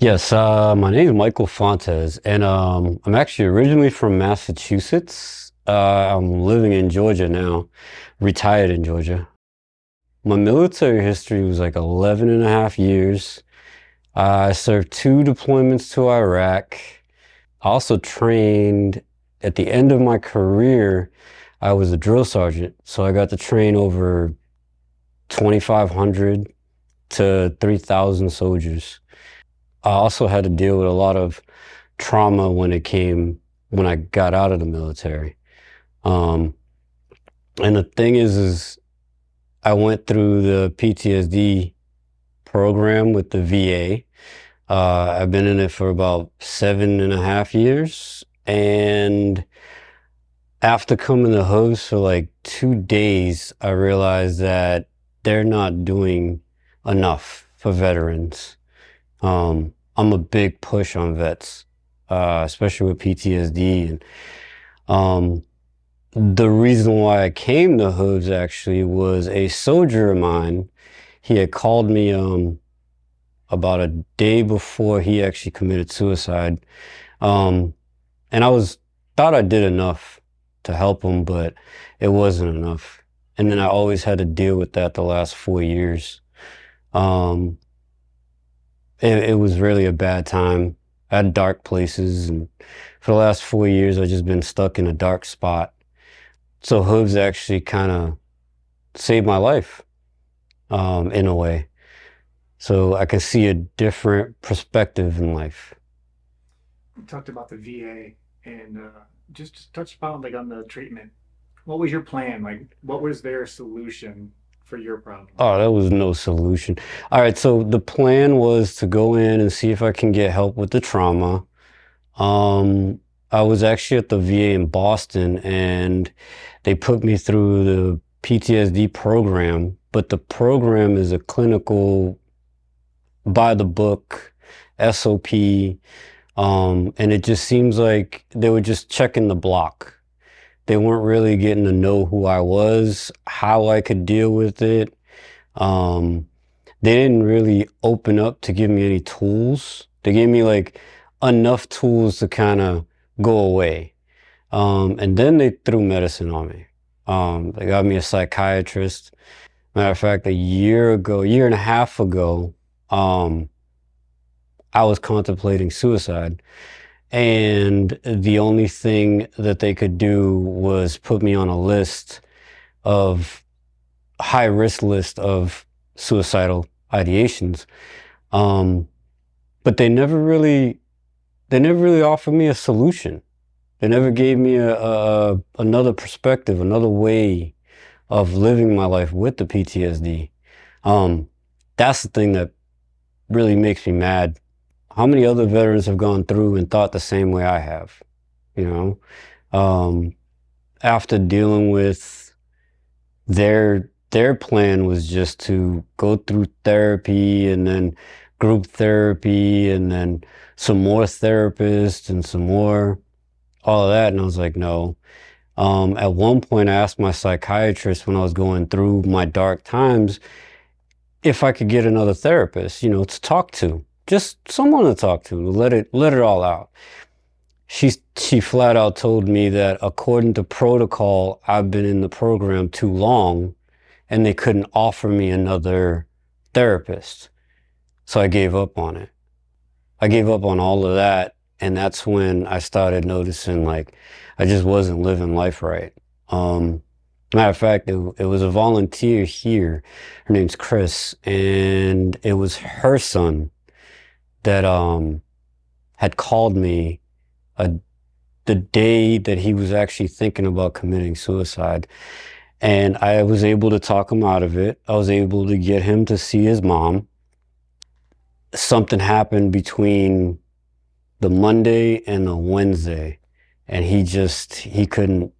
Yes, my name is Michael Fontes, and I'm actually originally from Massachusetts. I'm living in Georgia now, retired in Georgia. My military history was like 11 and a half years. I served two deployments to Iraq. I also trained at the end of my career. I was a drill sergeant, so I got to train over 2,500 to 3,000 soldiers. I also had to deal with a lot of trauma when I got out of the military. Um, and the thing is I went through the PTSD program with the VA. I've been in it for about 7.5 years. And after coming to Hooves for like 2 days, I realized that they're not doing enough for veterans. I'm a big push on vets, especially with PTSD. And the reason why I came to Hooves actually was a soldier of mine. He had called me about a day before he actually committed suicide. And thought I did enough to help him, but it wasn't enough. And then I always had to deal with that the last 4 years. Um, it was really a bad time. I had dark places, and for the last 4 years, I've just been stuck in a dark spot. So Hooves actually kind of saved my life, in a way. So I can see a different perspective in life. You talked about the VA and just touch upon like on the treatment. What was your plan? Like, what was their solution for your problem? Oh, there was no solution. All right, so the plan was to go in and see if I can get help with the trauma. I was actually at the VA in Boston, and they put me through the PTSD program, but the program is a clinical, by the book SOP, and it just seems like they were just checking the block. They weren't really getting to know who I was, how I could deal with it. Um, they didn't really open up to give me any tools. They gave me like enough tools to kind of go away. And then they threw medicine on me. They got me a psychiatrist. Matter of fact, a year and a half ago, um, I was contemplating suicide. And the only thing that they could do was put me on a list of high risk list of suicidal ideations. Um, but they never really offered me a solution. They never gave me another perspective, another way of living my life with the PTSD. Um, that's the thing that really makes me mad. How many other veterans have gone through and thought the same way I have? You know, after dealing with their plan was just to go through therapy and then group therapy and then some more therapists and some more all of that. And I was like, no. At one point, I asked my psychiatrist when I was going through my dark times if I could get another therapist, to talk to, just someone to talk to let it all out. She flat out told me that according to protocol, I've been in the program too long, and they couldn't offer me another therapist. So I gave up on it. I gave up on all of that, and that's when I started noticing like I just wasn't living life right. Matter of fact, it was a volunteer here. Her name's Chris, and it was her son that had called me uh, the day that he was actually thinking about committing suicide. And I was able to talk him out of it. I was able to get him to see his mom. Something happened between the Monday and the Wednesday, and he couldn't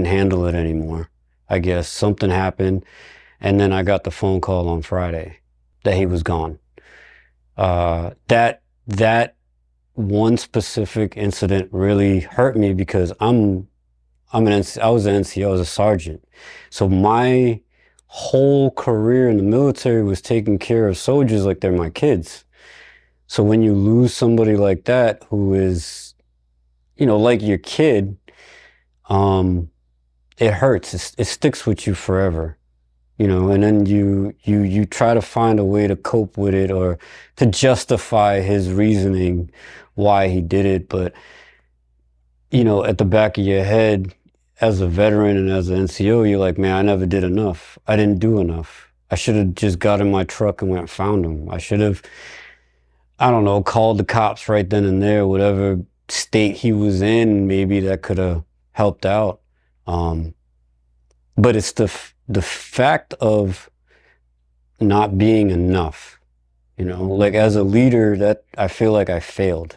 handle it anymore. I guess something happened, and then I got the phone call on Friday that he was gone. That one specific incident really hurt me because I was an NCO, I was a sergeant. So my whole career in the military was taking care of soldiers like they're my kids. So when you lose somebody like that who is, like your kid, um, it hurts. It sticks with you forever, and then you try to find a way to cope with it or to justify his reasoning why he did it. But, at the back of your head, as a veteran and as an NCO, you're like, man, I never did enough. I didn't do enough. I should have just got in my truck and went and found him. I should have, I don't know, called the cops right then and there, whatever state he was in, maybe that could have helped out. Um, but it's the fact of not being enough, like as a leader that I feel like I failed.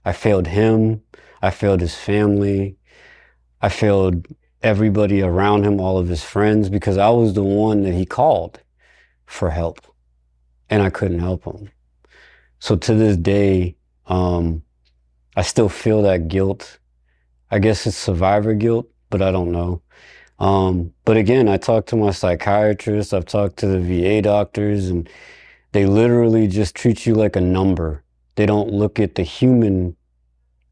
I failed him. I failed his family. I failed everybody around him, all of his friends, because I was the one that he called for help and I couldn't help him. So to this day, I still feel that guilt. I guess it's survivor guilt, but I don't know. But again, I talked to my psychiatrist, I've talked to the VA doctors, and they literally just treat you like a number. They don't look at the human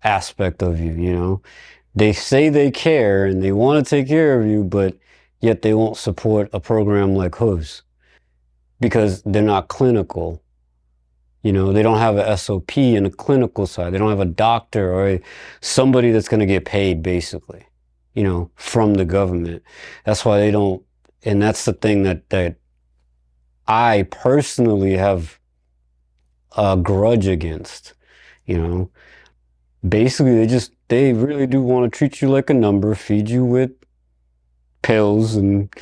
aspect of you. They say they care and they want to take care of you, but yet they won't support a program like Hooves because they're not clinical. They don't have a SOP in the clinical side. They don't have a doctor or somebody that's going to get paid basically, from the government. That's why they don't, and that's the thing that I personally have a grudge against, you know. Basically, they really do want to treat you like a number, feed you with pills and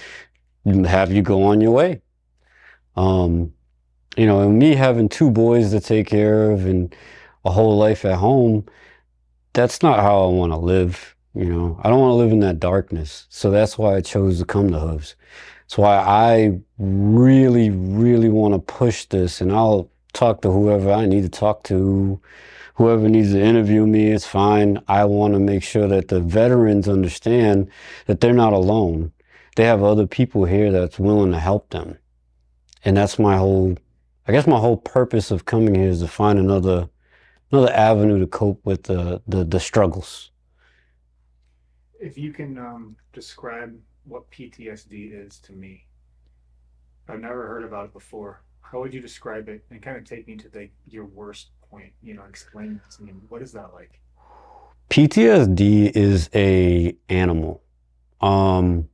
have you go on your way. Um, and me having two boys to take care of and a whole life at home, that's not how I want to live. I don't want to live in that darkness. So that's why I chose to come to Hooves. That's why I really, really want to push this, and I'll talk to whoever I need to talk to. Whoever needs to interview me, it's fine. I want to make sure that the veterans understand that they're not alone. They have other people here that's willing to help them. And that's I guess my whole purpose of coming here is to find another avenue to cope with the struggles. If you can describe what PTSD is to me, I've never heard about it before. How would you describe it and kind of take me to your worst point? Explain it to me. What is that like? PTSD is a animal. Um,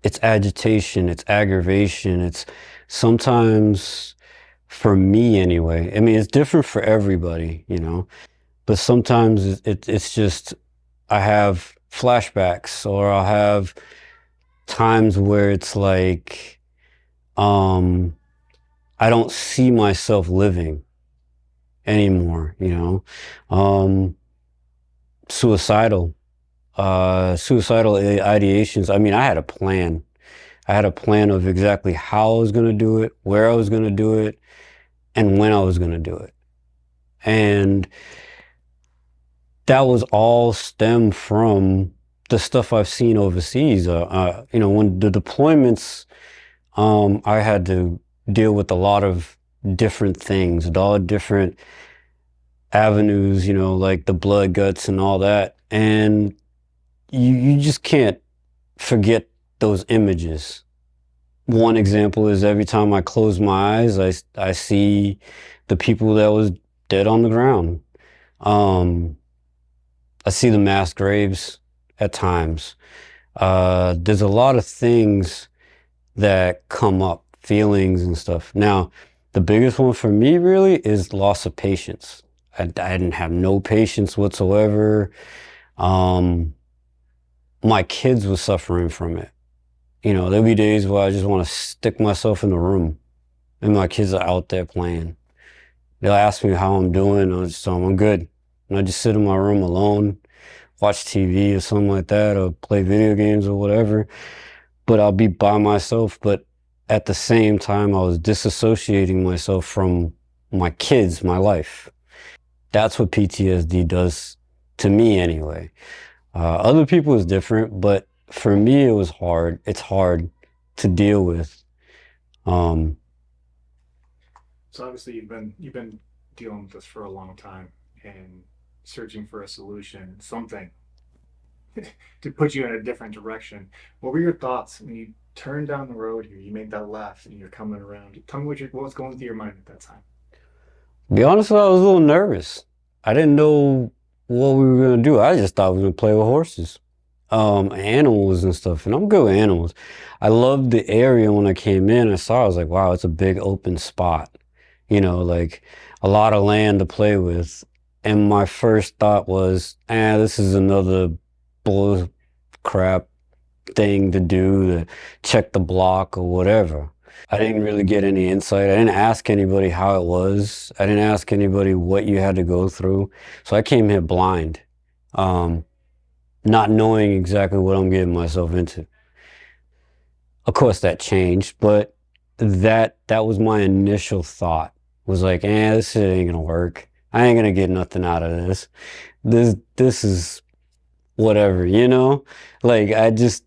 it's agitation, it's aggravation, it's sometimes, for me anyway, I mean, it's different for everybody, but sometimes it's just, I have flashbacks or I'll have times where it's like, um, I don't see myself living anymore, um, suicidal, suicidal ideations. I mean, I had a plan. I had a plan of exactly how I was going to do it, where I was going to do it, and when I was going to do it. And that was all stemmed from the stuff I've seen overseas. When the deployments, I had to deal with a lot of different things, a lot of different avenues, like the blood, guts, and all that. And you just can't forget those images. One example is every time I close my eyes, I see the people that was dead on the ground. Um, I see the mass graves at times. There's a lot of things that come up, feelings and stuff. Now, the biggest one for me really is loss of patience. I didn't have no patience whatsoever. My kids were suffering from it. There'll be days where I just want to stick myself in the room and my kids are out there playing. They'll ask me how I'm doing. I'll just tell them I'm good. And I just sit in my room alone, watch TV or something like that, or play video games or whatever. But I'll be by myself. But at the same time, I was disassociating myself from my kids, my life. That's what PTSD does to me anyway. Other people is different, but for me, it was hard. It's hard to deal with. Um, So obviously you've been dealing with this for a long time and searching for a solution, something to put you in a different direction. What were your thoughts when you turned down the road here? You made that left and you're coming around. Tell me what was going through your mind at that time. Be honest, with you, I was a little nervous. I didn't know what we were gonna do. I just thought we were gonna play with horses, animals and stuff. And I'm good with animals. I loved the area when I came in. I saw, I was like, wow, it's a big open spot. Like a lot of land to play with. And my first thought was, this is another bull crap thing to do to check the block or whatever. I didn't really get any insight. I didn't ask anybody how it was. I didn't ask anybody what you had to go through. So I came here blind, um, not knowing exactly what I'm getting myself into. Of course, that changed, but that was my initial thought. Was like, this shit ain't gonna work. I ain't gonna get nothing out of this. This is whatever. Like I just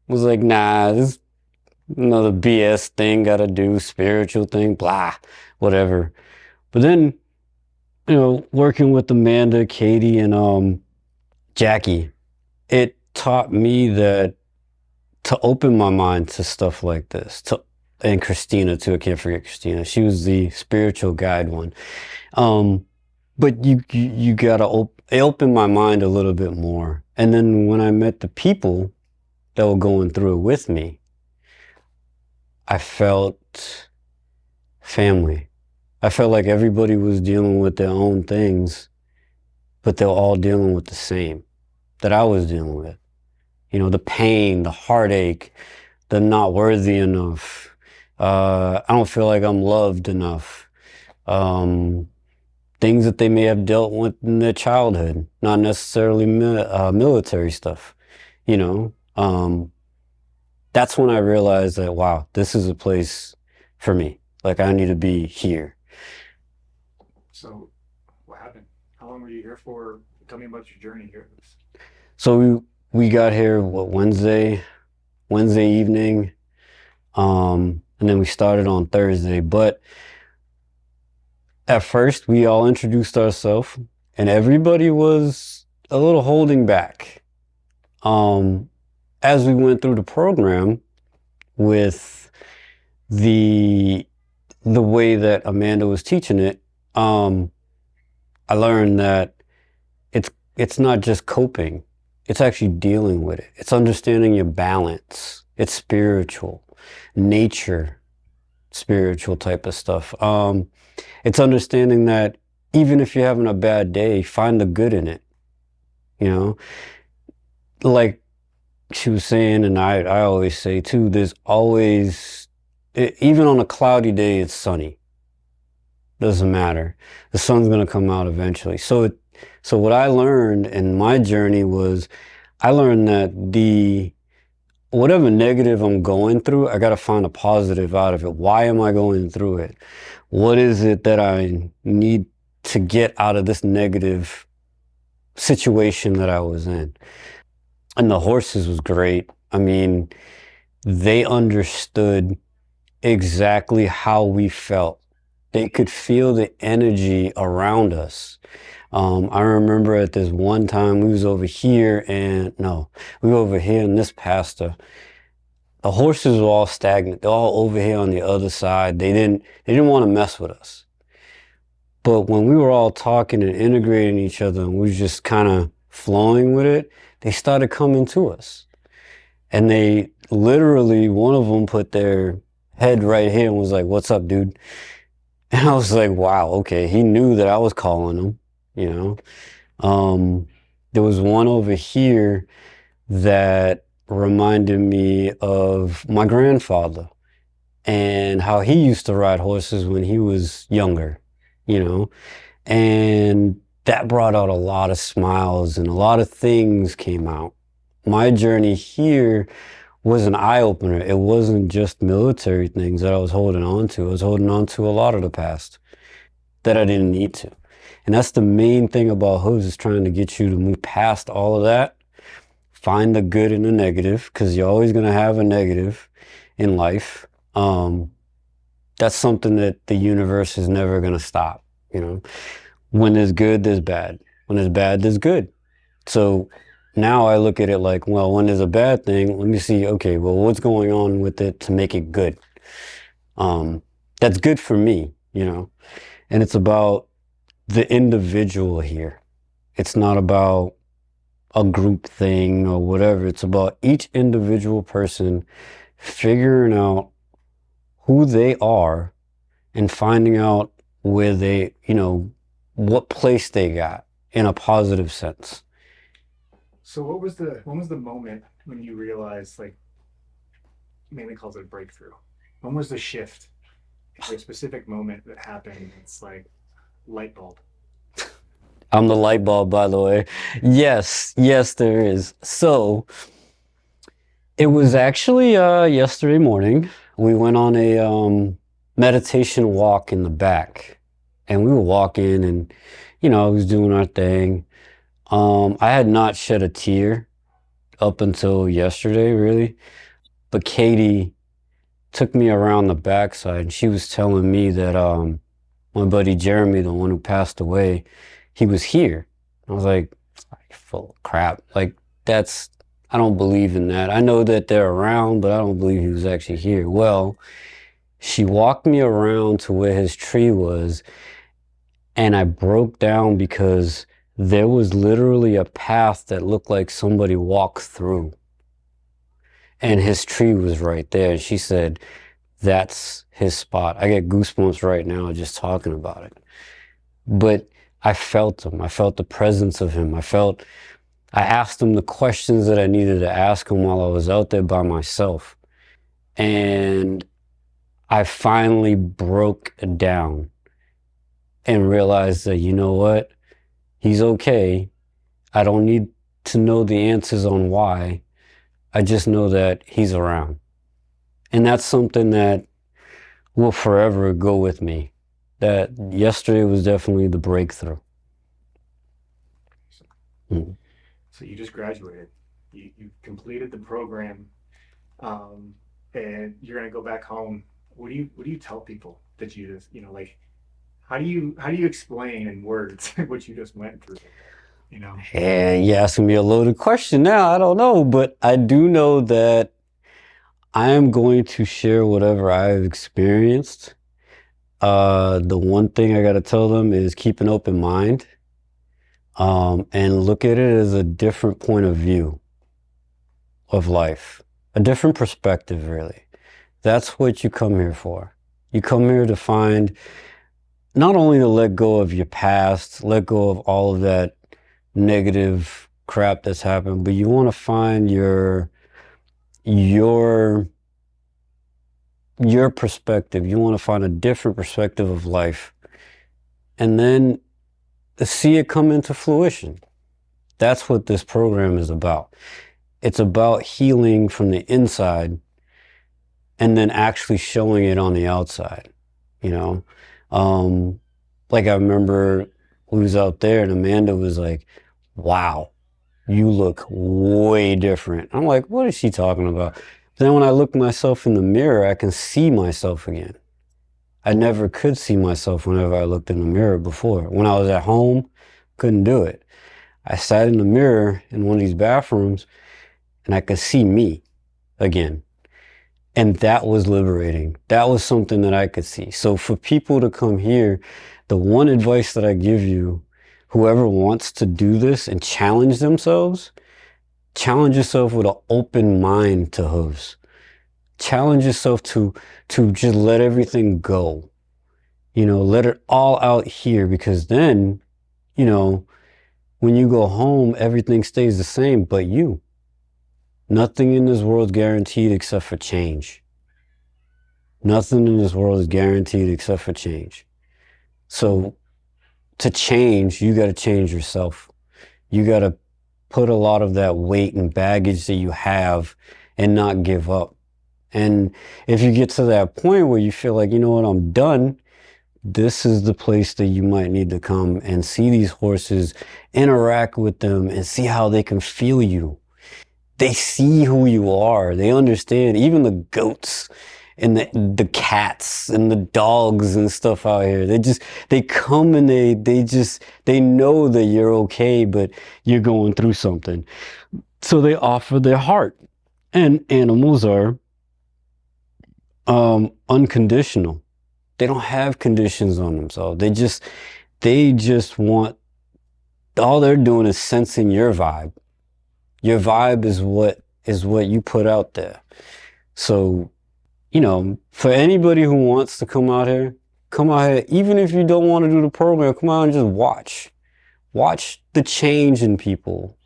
was like, nah, this another BS thing gotta do, spiritual thing, blah, whatever. But then, working with Amanda, Katie, and Jackie, it taught me that to open my mind to stuff like this. And Christina too. I can't forget Christina. She was the spiritual guide one. Um, but you gotta it opened my mind a little bit more. And then when I met the people that were going through it with me, I felt family. I felt like everybody was dealing with their own things, but they're all dealing with the same that I was dealing with. The pain, the heartache, the not worthy enough. I don't feel like I'm loved enough. Um, Things that they may have dealt with in their childhood, not necessarily military stuff. You know, um, that's when I realized that, wow, this is a place for me. Like I need to be here. So what happened? How long were you here for? Tell me about your journey here. So we got here Wednesday evening, and then we started on Thursday. But at first, we all introduced ourselves, and everybody was a little holding back. As we went through the program with the way that Amanda was teaching it, I learned that it's not just coping. It's actually dealing with it. It's understanding your balance. It's spiritual, nature, spiritual type of stuff. It's understanding that even if you're having a bad day, find the good in it. You know, like she was saying, and I always say too, there's always, even on a cloudy day, it's sunny. Doesn't matter. The sun's going to come out eventually. So what I learned in my journey was I learned that whatever negative I'm going through, I got to find a positive out of it. Why am I going through it? What is it that I need to get out of this negative situation that I was in? And the horses was great. I mean, they understood exactly how we felt. They could feel the energy around us. I remember at this one time we was over here and no, we were over here in this pasture. The horses were all stagnant. They're all over here on the other side. They didn't want to mess with us. But when we were all talking and integrating each other and we was just kind of flowing with it, they started coming to us. And they literally, one of them put their head right here and was like, "What's up, dude?" And I was like, wow, okay. He knew that I was calling him, you know. There was one over here that reminded me of my grandfather and how he used to ride horses when he was younger, you know. And that brought out a lot of smiles and a lot of things came out. My journey here was an eye opener. It wasn't just military things that I was holding on to. I was holding on to a lot of the past that I didn't need to. And that's the main thing about hooves, is trying to get you to move past all of that. Find the good in the negative, because you're always going to have a negative in life. That's something that the universe is never going to stop. You know, when there's good, there's bad. When there's bad, there's good. So now I look at it like, well, when there's a bad thing, let me see, okay, well, what's going on with it to make it good? Um, that's good for me, you know, and it's about the individual here. It's not about a group thing or whatever. It's about each individual person figuring out who they are and finding out where they, you know, what place they got in a positive sense. So what was the when was the moment when you realized, like, mainly calls it a breakthrough? When was the shift? Is there a specific moment that happened? It's like light bulb. I'm the light bulb, by the way. Yes, yes, there is. So it was actually yesterday morning. We went on a meditation walk in the back, and we were walking, and I was doing our thing. I had not shed a tear up until yesterday, really. But Katie took me around the backside, and she was telling me that my buddy Jeremy, the one who passed away, he was here. I was like, full of crap. Like, I don't believe in that. I know that they're around, but I don't believe he was actually here. Well, she walked me around to where his tree was, and I broke down because there was literally a path that looked like somebody walked through. And his tree was right there. And she said, that's his spot. I get goosebumps right now just talking about it. But I felt him. I felt the presence of him. I asked him the questions that I needed to ask him while I was out there by myself. And I finally broke down and realized that, you know what? He's okay. I don't need to know the answers on why. I just know that he's around. And that's something that will forever go with me. That yesterday was definitely the breakthrough. Mm. So you just graduated. You completed the program, and you're gonna go back home. What do you tell people that you just, like, how do you explain in words what you just went through? You know. And you asking me a loaded question now. I don't know, but I do know that I am going to share whatever I've experienced. The one thing I got to tell them is keep an open mind, and look at it as a different point of view of life, a different perspective, really. That's what you come here for. You come here to find, not only to let go of your past, let go of all of that negative crap that's happened, but you want to find your perspective. You want to find a different perspective of life, and then see it come into fruition. That's what this program is about. It's about healing from the inside and then actually showing it on the outside, you know? Like I remember we was out there and Amanda was like, wow, you look way different. I'm like, what is she talking about? Then when I look myself in the mirror, I can see myself again. I never could see myself whenever I looked in the mirror before. When I was at home, couldn't do it. I sat in the mirror in one of these bathrooms and I could see me again. And that was liberating. That was something that I could see. So for people to come here, the one advice that I give you, whoever wants to do this and challenge themselves, challenge yourself with an open mind to hooves. Challenge yourself to just let everything go. Let it all out here, because then, when you go home, everything stays the same but you. Nothing in this world is guaranteed except for change. Nothing in this world is guaranteed except for change. So to change, you got to change yourself. You got to put a lot of that weight and baggage that you have and not give up. And if you get to that point where you feel like, you know what, I'm done, this is the place that you might need to come and see these horses, interact with them, and see how they can feel you. They see who you are. They understand, even the goats and the cats and the dogs and stuff out here. They come and they know that you're okay, but you're going through something. So they offer their heart. And animals are unconditional. They don't have conditions on themselves. They just want, all they're doing is sensing your vibe. Your vibe is what you put out there. So, for anybody who wants to come out here, even if you don't want to do the program, come out and just watch the change in people.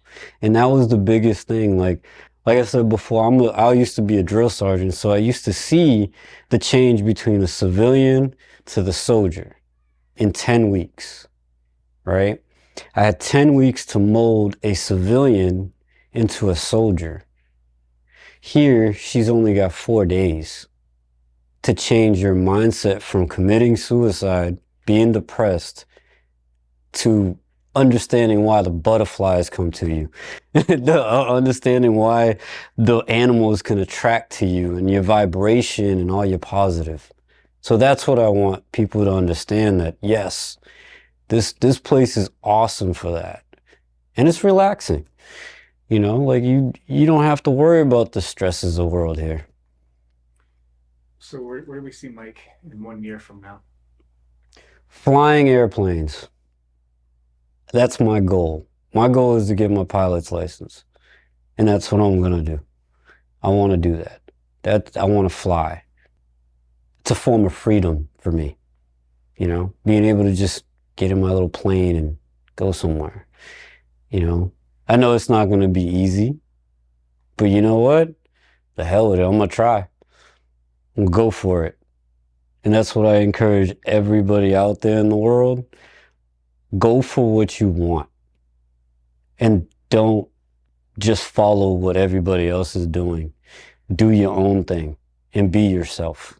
And that was the biggest thing. Like I said before, I used to be a drill sergeant, so I used to see the change between a civilian to the soldier in 10 weeks, right? I had 10 weeks to mold a civilian into a soldier. Here, she's only got 4 days to change your mindset from committing suicide, being depressed, to understanding why the butterflies come to you, understanding why the animals can attract to you and your vibration and all your positive. So that's what I want people to understand, that yes, this place is awesome for that. And it's relaxing. Like you don't have to worry about the stresses of the world here. So where do we see Mike in 1 year from now? Flying airplanes. That's my goal. My goal is to get my pilot's license. And that's what I'm going to do. I want to do that. I want to fly. It's a form of freedom for me. Being able to just get in my little plane and go somewhere. I know it's not going to be easy, but you know what? The hell with it. I'm going to try. I'm going to go for it. And that's what I encourage everybody out there in the world. Go for what you want. And don't just follow what everybody else is doing. Do your own thing and be yourself.